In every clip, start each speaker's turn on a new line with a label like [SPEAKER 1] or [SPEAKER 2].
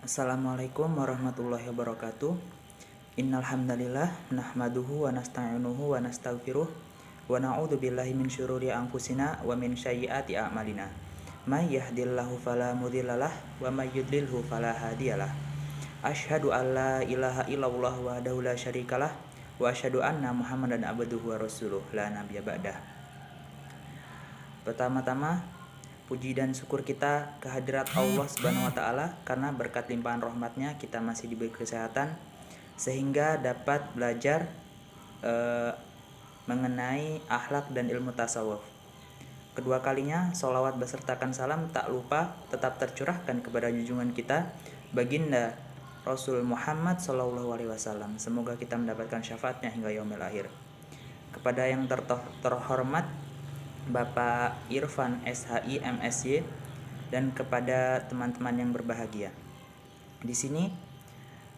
[SPEAKER 1] Assalamualaikum warahmatullahi wabarakatuh. Innal hamdalillah nahmaduhu wa nasta'inuhu wa nastaghfiruh wa na'udzu billahi min syururi anfusina wa min sayyiati a'malina. May yahdihillahu fala mudhillalah wa may yudlilhu fala hadiyalah. Asyhadu an la ilaha illallah wahdahu la syarikalah wa asyhadu anna Muhammadan abduhu wa rasuluh la nabiyya ba'dah. Pertama-tama, puji dan syukur kita kehadirat Allah Subhanahu wa taala karena berkat limpahan rahmatnya kita masih diberi kesehatan sehingga dapat belajar mengenai akhlak dan ilmu tasawuf. Kedua kalinya sholawat besertakan salam tak lupa tetap tercurahkan kepada junjungan kita baginda Rasul Muhammad SAW. Semoga kita mendapatkan syafaatnya hingga yaumil akhir. Kepada yang terhormat Bapak Irfan SHI MSY dan kepada teman-teman yang berbahagia. Di sini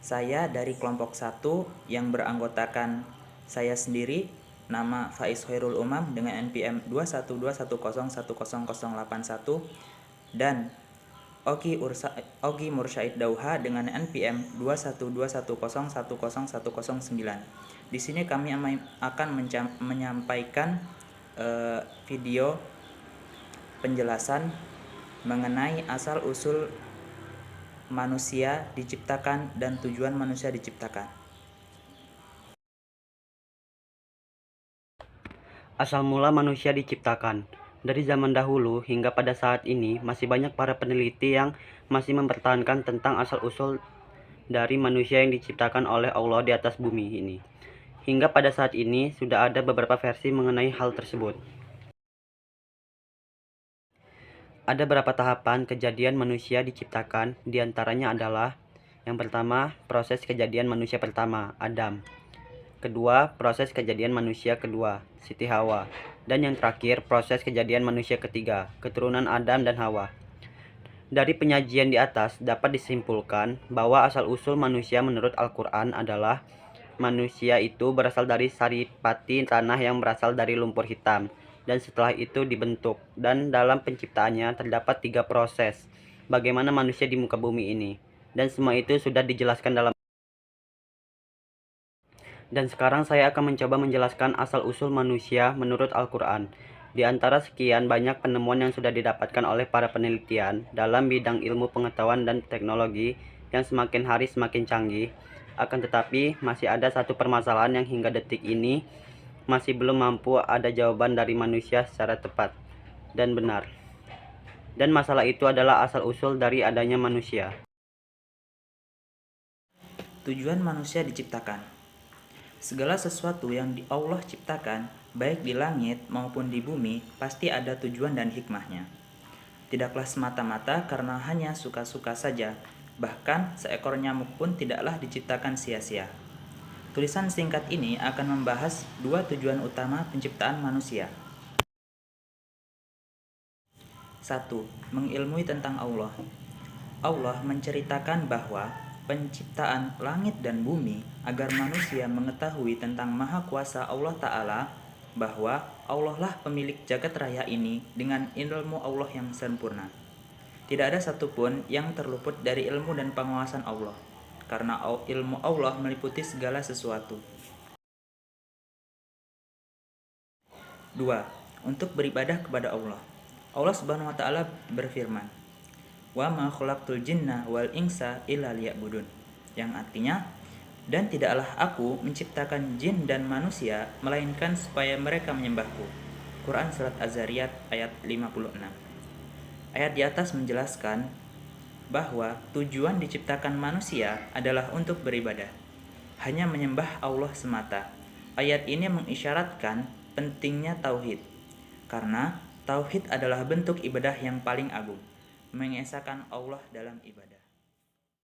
[SPEAKER 1] saya dari kelompok 1 yang beranggotakan saya sendiri, nama Faiz Khairul Umam dengan NPM 21210100081 dan Ogi Mursyid Dauha dengan NPM 21210101009. Di sini kami akan menyampaikan video penjelasan mengenai asal-usul manusia diciptakan dan tujuan manusia diciptakan.
[SPEAKER 2] Asal mula manusia diciptakan. Dari zaman dahulu hingga pada saat ini masih banyak para peneliti yang masih mempertahankan tentang asal-usul dari manusia yang diciptakan oleh Allah di atas bumi ini. Hingga pada saat ini sudah ada beberapa versi mengenai hal tersebut. Ada beberapa tahapan kejadian manusia diciptakan, diantaranya adalah: yang pertama, proses kejadian manusia pertama, Adam. Kedua, proses kejadian manusia kedua, Siti Hawa. Dan yang terakhir, proses kejadian manusia ketiga, keturunan Adam dan Hawa. Dari penyajian di atas dapat disimpulkan bahwa asal-usul manusia menurut Al-Quran adalah manusia itu berasal dari saripati tanah yang berasal dari lumpur hitam, dan setelah itu dibentuk. Dan dalam penciptaannya terdapat 3 proses bagaimana manusia di muka bumi ini, dan semua itu sudah dijelaskan dalam. Dan sekarang saya akan mencoba menjelaskan asal-usul manusia menurut Al-Quran. Di antara sekian banyak penemuan yang sudah didapatkan oleh para penelitian dalam bidang ilmu pengetahuan dan teknologi yang semakin hari semakin canggih, akan tetapi masih ada satu permasalahan yang hingga detik ini masih belum mampu ada jawaban dari manusia secara tepat dan benar. Dan masalah itu adalah asal-usul dari adanya manusia.
[SPEAKER 1] Tujuan manusia diciptakan. Segala sesuatu yang Allah ciptakan, baik di langit maupun di bumi, pasti ada tujuan dan hikmahnya. Tidaklah semata-mata karena hanya suka-suka saja, bahkan seekor nyamuk pun tidaklah diciptakan sia-sia. Tulisan singkat ini akan membahas 2 tujuan utama penciptaan manusia. 1. Mengilmui tentang Allah. Allah menceritakan bahwa penciptaan langit dan bumi agar manusia mengetahui tentang maha kuasa Allah Ta'ala, bahwa Allah lah pemilik jagat raya ini dengan ilmu Allah yang sempurna. Tidak ada satupun yang terluput dari ilmu dan pengawasan Allah, karena ilmu Allah meliputi segala sesuatu. 2. Untuk beribadah kepada Allah. Allah Subhanahu wa taala berfirman, "Wa ma khalaqtul jinna wal insa illa liya'budun." Yang artinya, dan tidaklah aku menciptakan jin dan manusia melainkan supaya mereka menyembahku. Quran Surat Az-Zariyat ayat 56. Ayat di atas menjelaskan bahwa tujuan diciptakan manusia adalah untuk beribadah, hanya menyembah Allah semata. Ayat ini mengisyaratkan pentingnya tauhid, karena tauhid adalah bentuk ibadah yang paling agung, mengesahkan Allah dalam ibadah.